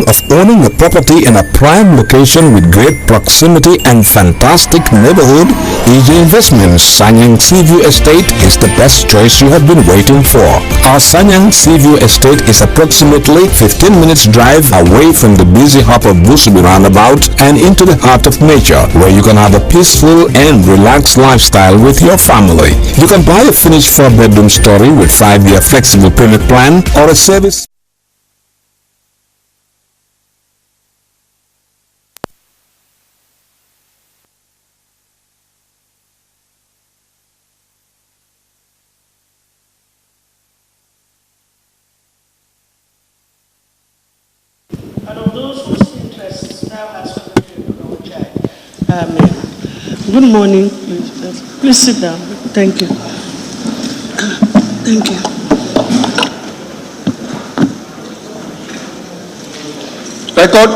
dreaming of owning a property in a prime location with great proximity and fantastic neighborhood? EJ Investments Sanyang Seaview Estate is the best choice you have been waiting for. Our Sanyang Seaview Estate is approximately 15 minutes drive away from the busy hub of Busubi roundabout and into the heart of nature, where you can have a peaceful and relaxed lifestyle with your family. You can buy a finished 4-bedroom story with 5-year flexible payment plan or a service. And of those whose interests now has Amen. Good morning. Please sit down. Thank you. Thank you. Record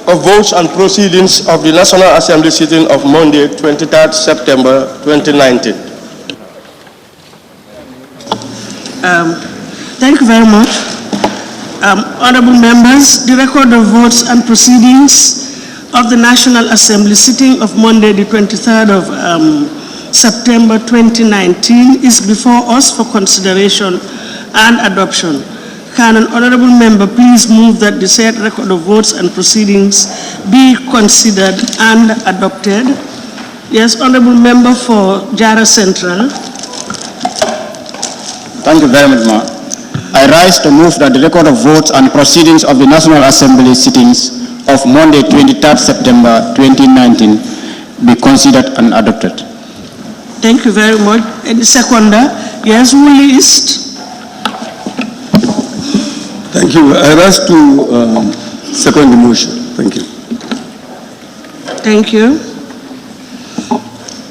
of votes and proceedings of the National Assembly sitting of Monday, 23rd September 2019. Thank you very much. Honorable members, the record of votes and proceedings of the National Assembly sitting of Monday, the 23rd of September 2019 is before us for consideration and adoption. Can an honorable member please move that the said record of votes and proceedings be considered and adopted? Yes, honorable member for Jara Central. Thank you very much, ma'am. I rise to move that the record of votes and proceedings of the National Assembly sittings of Monday, 23rd September 2019 be considered and adopted. Thank you very much. Any seconder? Yes, who list? Thank you. I rise to second the motion. Thank you. Thank you.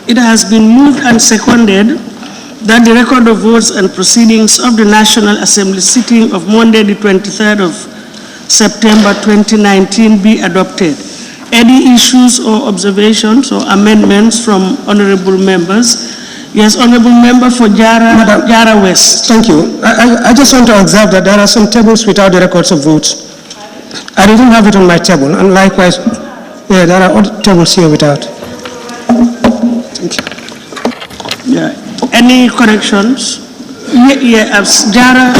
It has been moved and seconded that the record of votes and proceedings of the National Assembly sitting of Monday, the 23rd of September 2019 be adopted. Any issues or observations or amendments from honorable members? Yes, honorable member for Jara West. Thank you. I just want to observe that there are some tables without the records of votes. I didn't have it on my table, and likewise, yeah, there are other tables here without. Thank you. Yeah. Any corrections? Jara,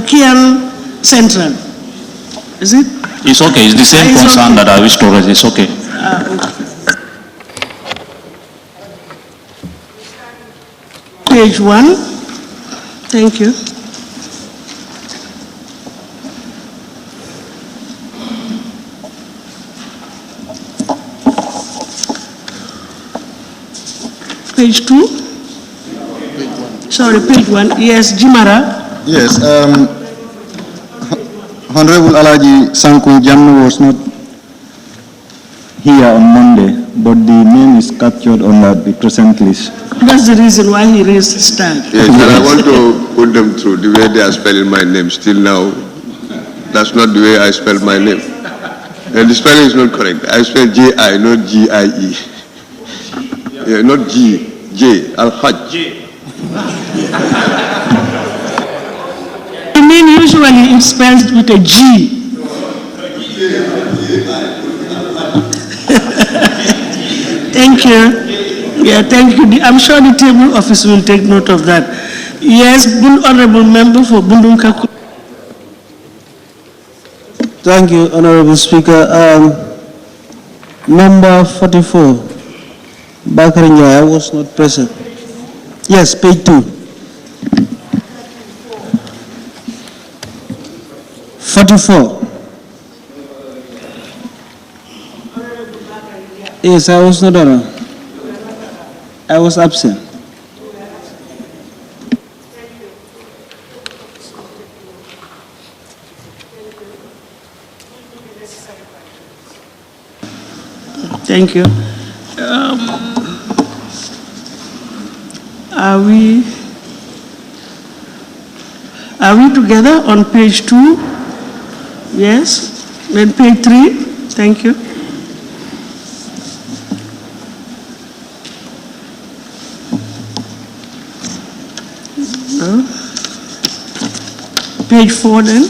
Kian Central. Is it? It's okay. It's the same concern that I wish to raise. It's okay. Page 1. Thank you. Page 2? Sorry, page 1. Yes, Jimara. Yes, Honorable Alaji Sanku Jamnu was not here on Monday, but the name is captured on the present list. That's the reason why he raised his hand. Yes, and I want to put them through the way they are spelling my name still now. That's not the way I spell my name. And the spelling is not correct. I spell J-I, not G-I-E. Yeah, not G, J, Al-Hajj. I mean, usually it's spelled with a G. Thank you. Yeah, thank you. I'm sure the table office will take note of that. Yes, honorable member for Bundunka. Thank you, Honorable Speaker. Number 44, Bakari Njaya was not present. Yes, page 2. 44. Yes, I was not around. I was absent. Thank you. Are we together on page 2? Yes. Then page 3. Thank you. Page 4 then.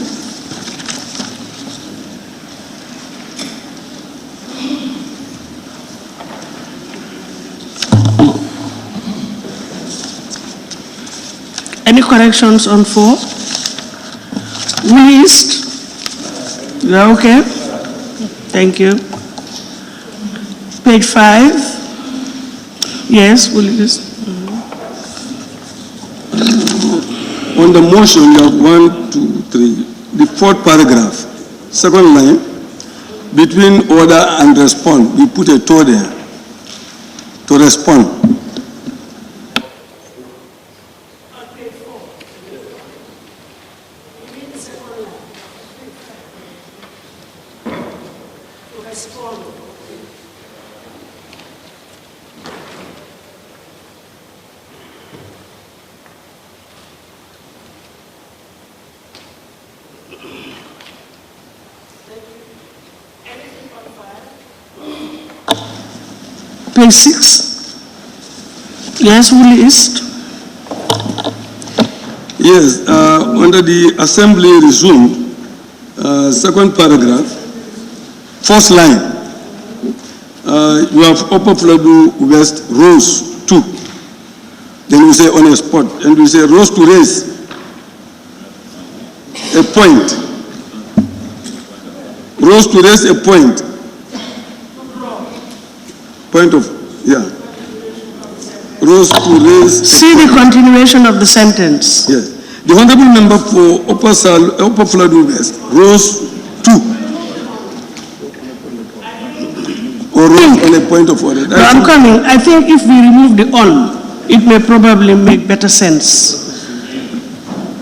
Any corrections on 4? Woolly East? You are okay? Thank you. Page 5. Yes, Woolly East. On the motion, you have 1, 2, 3. The fourth paragraph, second line, between order and respond, we put a to there, to respond. Page 6. Yes, Woolly East. Yes, under the assembly resumed, second paragraph, first line, you have Upper Fatou West rose 2. Then we say on a spot, and we say rose to raise a point. Rose to raise a point. Point of, yeah. Rose to raise. See the continuation of the sentence. Yes. The honorable member for Upper Fatou West rose 2. Or rose on a point of order. No, I'm coming. I think if we remove the on, it may probably make better sense.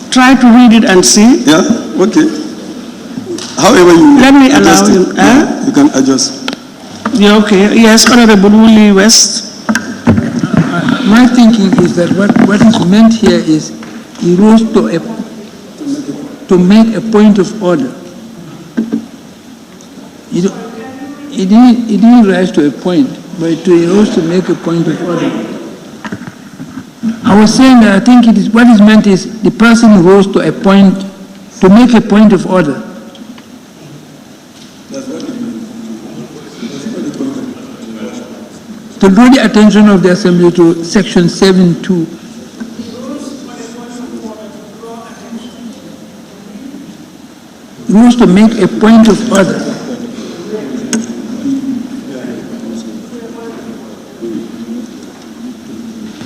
Try to read it and see. Yeah, okay. However you Let me allow adjust him. it. Yeah, you can adjust. Yeah, okay. Yes, Honorable Woolly West. My thinking is that what is meant here is he rose to make a point of order. He didn't rise to a point, but he rose to make a point of order. I was saying that I think it is what is meant is the person rose to a point to make a point of order. To draw the attention of the Assembly to section 7.2. Rose to make a point of order.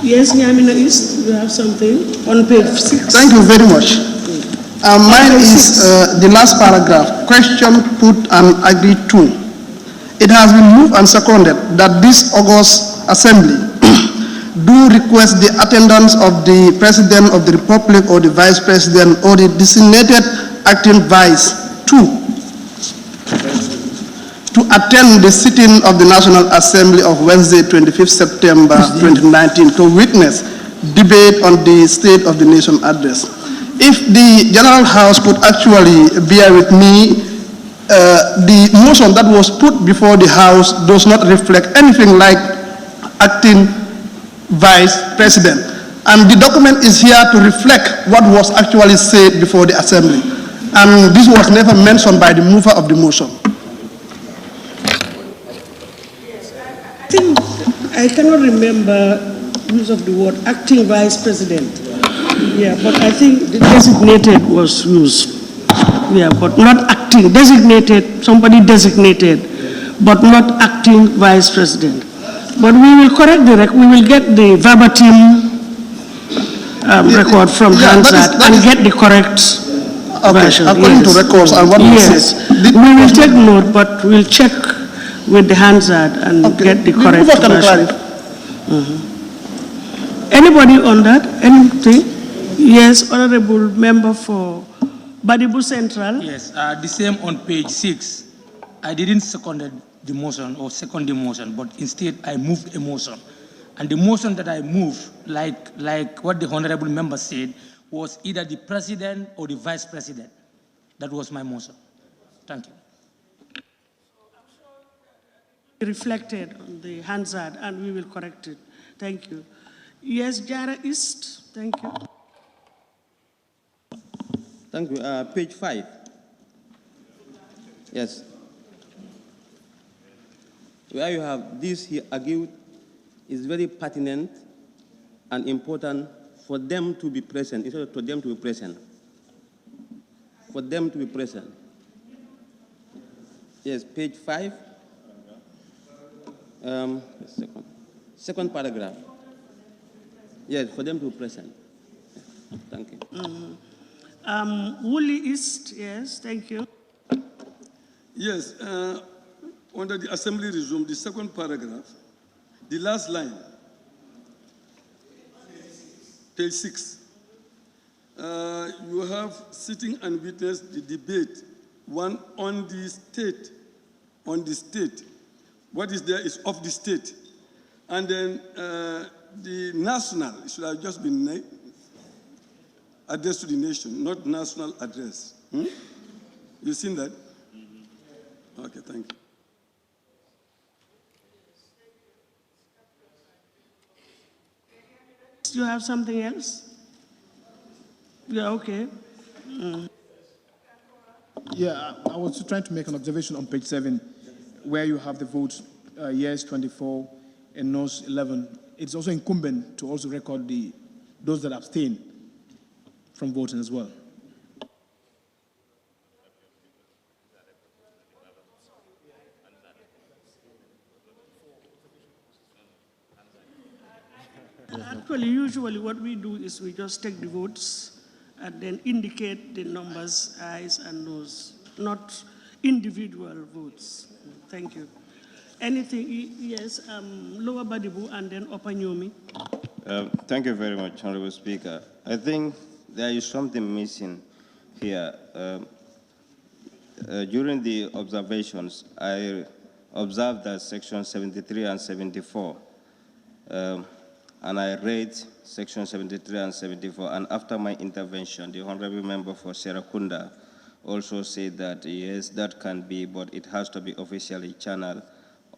Yes, Nyamina East, you have something on page 6. Thank you very much. Mine is the last paragraph, question put and agreed to. It has been moved and seconded that this August Assembly do request the attendance of the President of the Republic or the Vice President or the designated acting Vice to attend the sitting of the National Assembly of Wednesday, 25th September 2019 to witness debate on the State of the Nation address. If the General House could actually bear with me, the motion that was put before the House does not reflect anything like acting Vice President. And the document is here to reflect what was actually said before the Assembly. And this was never mentioned by the mover of the motion. I cannot remember use of the word acting Vice President. Yeah, but I think the designated was used. Yeah, but not acting. Designated, somebody designated, but not acting Vice President. But we will correct the record. We will get the verbatim record from Hansard and get the correct version. According to records and what we said. We will take note, but we'll check with the Hansard and get the correct version. Anybody on that? Anything? Yes, Honorable Member for Badibu Central. Yes, the same on page 6. I didn't second the motion or second the motion, but instead I moved a motion. And the motion that I moved, like what the Honorable Member said, was either the President or the Vice President. That was my motion. Thank you. Reflected on the Hansard, and we will correct it. Thank you. Yes, Jara East. Thank you. Thank you. Page 5. Yes. Where you have this, he argued, is very pertinent and important for them to be present, instead of for them to be present. For them to be present. Yes, page 5. Second paragraph. Yes, for them to be present. Thank you. Woolly East, yes, thank you. Yes, under the assembly resume, the second paragraph, the last line, page 6. You have sitting and witness the debate, one on the state. What is there is of the state. And then the national, it should have just been addressed to the nation, not national address. You seen that? Okay, thank you. Do you have something else? Yeah, okay. Yeah, I was trying to make an observation on page 7, where you have the votes, yes 24 and no's 11. It's also incumbent to also record those that abstain from voting as well. Actually, usually what we do is we just take the votes and then indicate the numbers, ayes and no's, not individual votes. Thank you. Anything, yes, Lower Badibu and then Upper Nyomi. Thank you very much, Honorable Speaker. I think there is something missing here. During the observations, I observed that section 73 and 74, and I read section 73 and 74, and after my intervention, the Honorable Member for Serakunda also said that, yes, that can be, but it has to be officially channeled.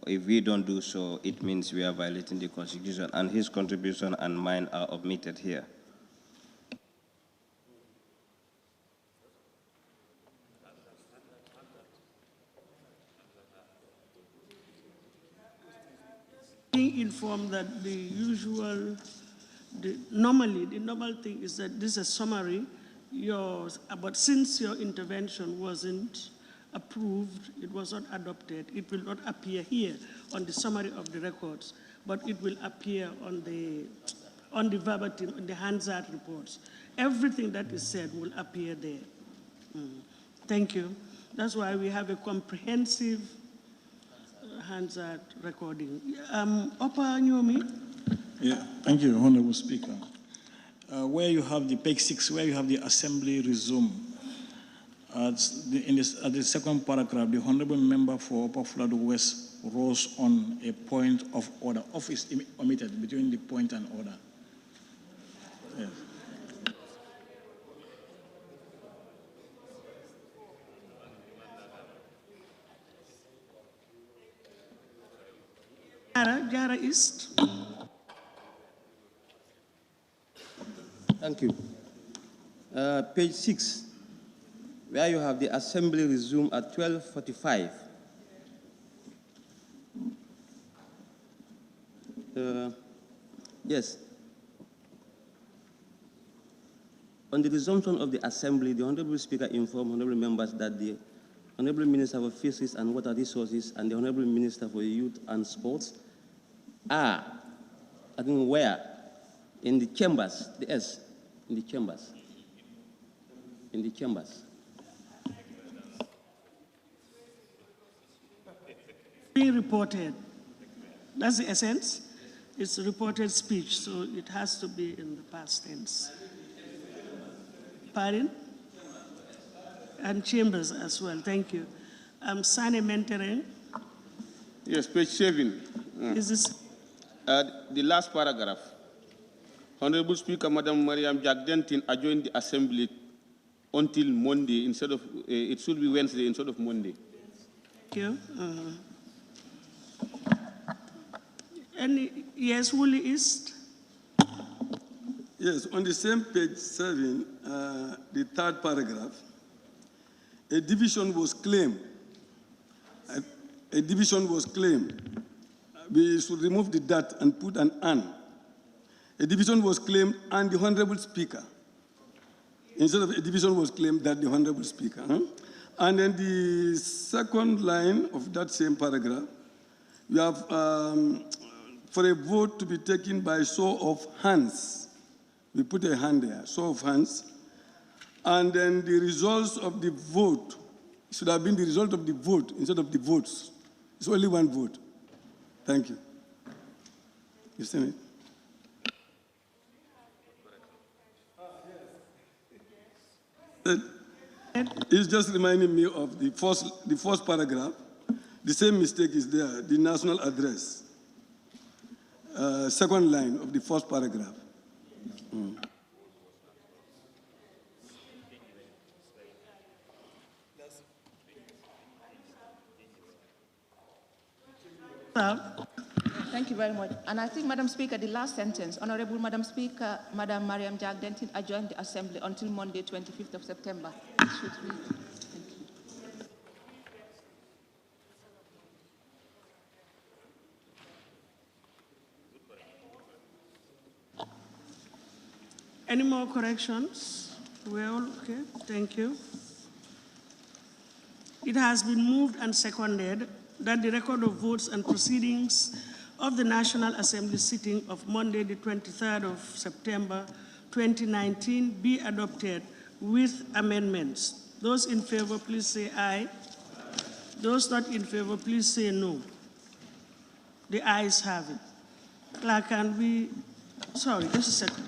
If we don't do so, it means we are violating the Constitution, and his contribution and mine are omitted here. Being informed that the normal thing is that this is a summary, but since your intervention wasn't approved, it was not adopted, it will not appear here on the summary of the records, but it will appear on the verbatim, on the Hansard reports. Everything that is said will appear there. Thank you. That's why we have a comprehensive Hansard recording. Upper Nyomi. Yeah, thank you, Honorable Speaker. Where you have the page 6, where you have the assembly resume, at the second paragraph, the Honorable Member for Upper Florida West rose on a point of order. Office omitted between the point and order. Yes. Jara East. Thank you. Page 6, where you have the assembly resume at 12:45. Yes. On the resumption of the assembly, the Honorable Speaker informed Honorable members that the Honorable Minister for Fisheries and Water Resources and the Honorable Minister for Youth and Sports are, I think, where? In the chambers, the S, in the chambers. In the chambers. Being reported. That's the essence. It's reported speech, so it has to be in the past tense. Pardon? And chambers as well, thank you. Sane Mentoring. Yes, page 7. Is this? The last paragraph. Honorable Speaker, Madam Mariam Jagdentin adjourned the assembly until Monday instead of, it should be Wednesday instead of Monday. Thank you. Yes, Woolly East. Yes, on the same page 7, the third paragraph, a division was claimed. A division was claimed. We should remove the "that" and put an "and." A division was claimed and the Honorable Speaker. Instead of a division was claimed that the Honorable Speaker. And then the second line of that same paragraph, you have for a vote to be taken by show of hands. We put a hand there, show of hands. And then the results of the vote should have been the result of the vote instead of the votes. It's only one vote. Thank you. You see it? It's just reminding me of the first paragraph. The same mistake is there, the national address. Second line of the first paragraph. Thank you very much. And I think, Madam Speaker, the last sentence, Honorable Madam Speaker, Madam Mariam Jagdentin adjourned the Assembly until Monday, 25th of September. It should read. Thank you. Any more corrections? We're all okay? Thank you. It has been moved and seconded that the record of votes and proceedings of the National Assembly sitting of Monday, the 23rd of September, 2019 be adopted with amendments. Those in favor, please say aye. Those not in favor, please say no. The ayes have it. Clerk, can we, sorry, just a second.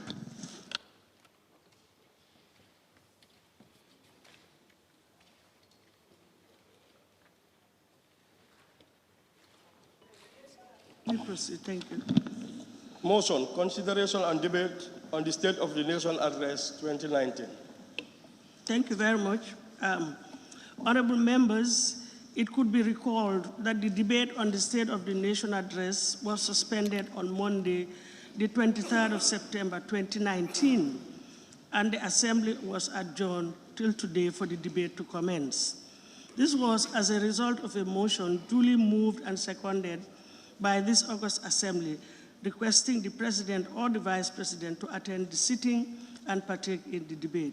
You proceed, thank you. Motion, consideration and debate on the State of the Nation Address 2019. Thank you very much. Honorable members, it could be recalled that the debate on the State of the Nation Address was suspended on Monday, the 23rd of September 2019, and the Assembly was adjourned till today for the debate to commence. This was as a result of a motion duly moved and seconded by this August Assembly, requesting the President or the Vice President to attend the sitting and partake in the debate.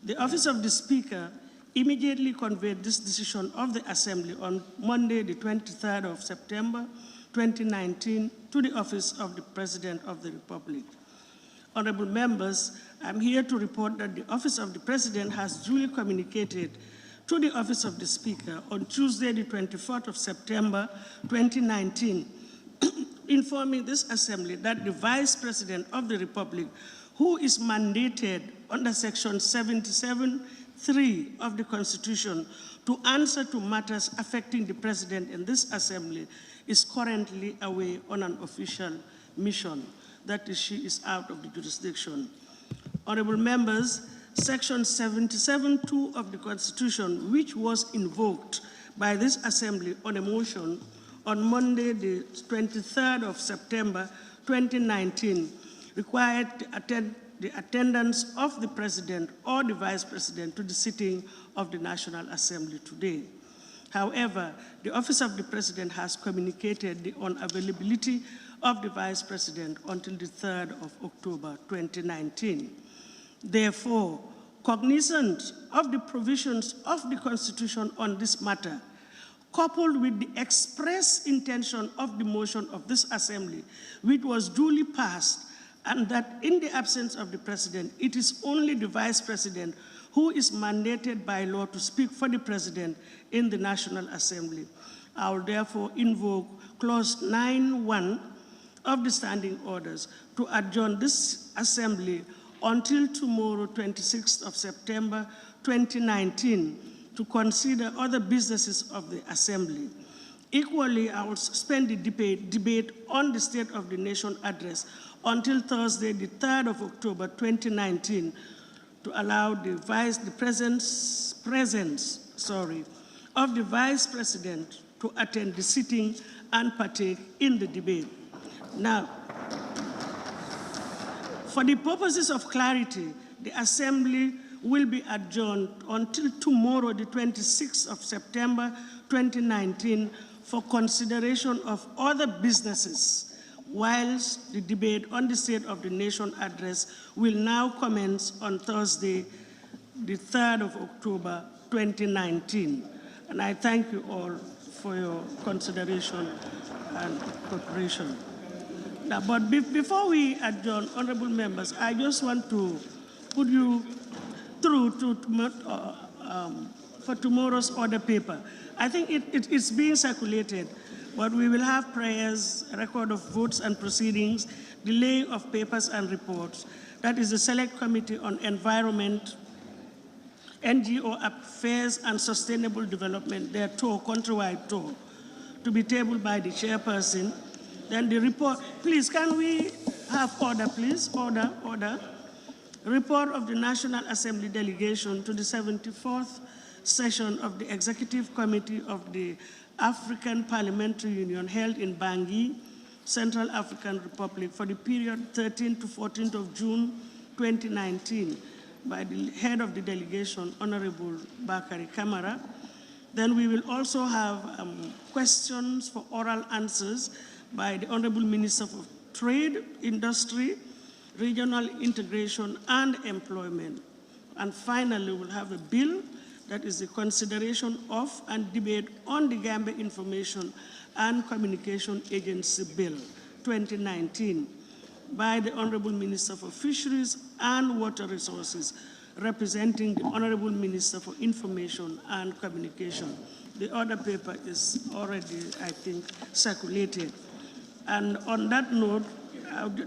The Office of the Speaker immediately conveyed this decision of the Assembly on Monday, the 23rd of September, 2019, to the Office of the President of the Republic. Honorable members, I'm here to report that the Office of the President has duly communicated to the Office of the Speaker on Tuesday, the 24th of September, 2019, informing this Assembly that the Vice President of the Republic, who is mandated under Section 77(3) of the Constitution to answer to matters affecting the President in this Assembly, is currently away on an official mission. That is, she is out of the jurisdiction. Honorable members, Section 77(2) of the Constitution, which was invoked by this Assembly on a motion on Monday, the 23rd of September, 2019, required the attendance of the President or the Vice President to the sitting of the National Assembly today. However, the Office of the President has communicated the unavailability of the Vice President until the 3rd of October, 2019. Therefore, cognizant of the provisions of the Constitution on this matter, coupled with the express intention of the motion of this Assembly, which was duly passed, and that in the absence of the President, it is only the Vice President who is mandated by law to speak for the President in the National Assembly. I will therefore invoke Clause 9(1) of the Standing Orders to adjourn this Assembly until tomorrow, 26th of September, 2019, to consider other businesses of the Assembly. Equally, I will suspend the debate on the State of the Nation Address until Thursday, the 3rd of October, 2019, to allow the presence of the Vice President to attend the sitting and partake in the debate. Now, for the purposes of clarity, the Assembly will be adjourned until tomorrow, the 26th of September, 2019, for consideration of other businesses whilst the debate on the State of the Nation address will now commence on Thursday, the 3rd of October, 2019. And I thank you all for your consideration and cooperation. Now, but before we adjourn, honorable members, I just want to put you through for tomorrow's order paper. I think it's being circulated, but we will have prayers, a record of votes and proceedings, delaying of papers and reports. That is the Select Committee on Environment, NGO Affairs and Sustainable Development, their tour, countrywide tour, to be tabled by the chairperson. Then the report, please, can we have order, please? Order. Report of the National Assembly delegation to the 74th session of the Executive Committee of the African Parliamentary Union held in Bangui, Central African Republic for the period 13th to 14th of June 2019 by the head of the delegation, Honorable Bakari Kamara. Then we will also have questions for oral answers by the Honorable Minister for Trade, Industry, Regional Integration and Employment. And finally, we'll have a bill that is the consideration of and debate on the Gambia Information and Communication Agency Bill 2019 by the Honorable Minister for Fisheries and Water Resources, representing the Honorable Minister for Information and Communication. The order paper is already, I think, circulated. And on that note,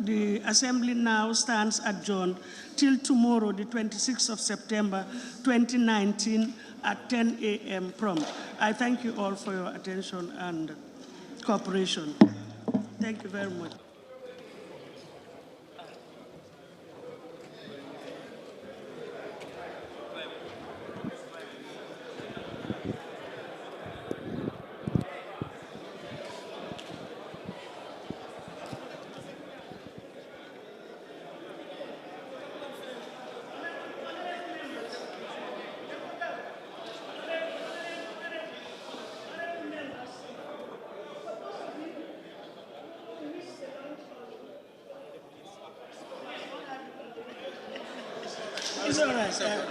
the Assembly now stands adjourned till tomorrow, the 26th of September, 2019, at 10 a.m. prompt. I thank you all for your attention and cooperation. Thank you very much. It's all right, sir.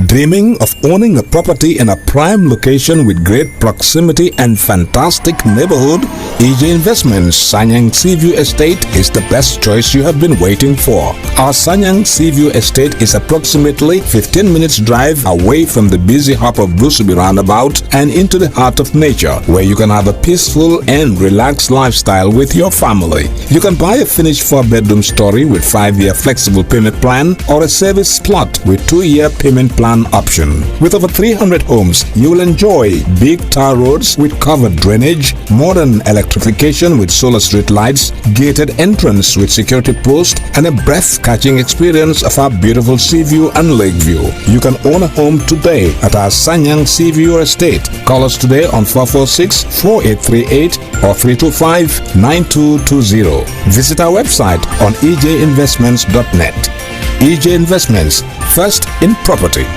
Dreaming of owning a property in a prime location with great proximity and fantastic neighborhood? EJ Investments Sanyang Seaview Estate is the best choice you have been waiting for. Our Sanyang Seaview Estate is approximately 15 minutes drive away from the busy hub of Brusubi roundabout and into the heart of nature, where you can have a peaceful and relaxed lifestyle with your family. You can buy a finished 4-bedroom story with 5-year flexible payment plan or a service plot with 2-year payment plan option. With over 300 homes, you will enjoy big tar roads with covered drainage, modern electrification with solar street lights, gated entrance with security post, and a breath-catching experience of our beautiful sea view and lake view. You can own a home today at our Sanyang Seaview Estate. Call us today on 446-4838 or 325-9220. Visit our website on ejinvestments.net. EJ Investments, first in property.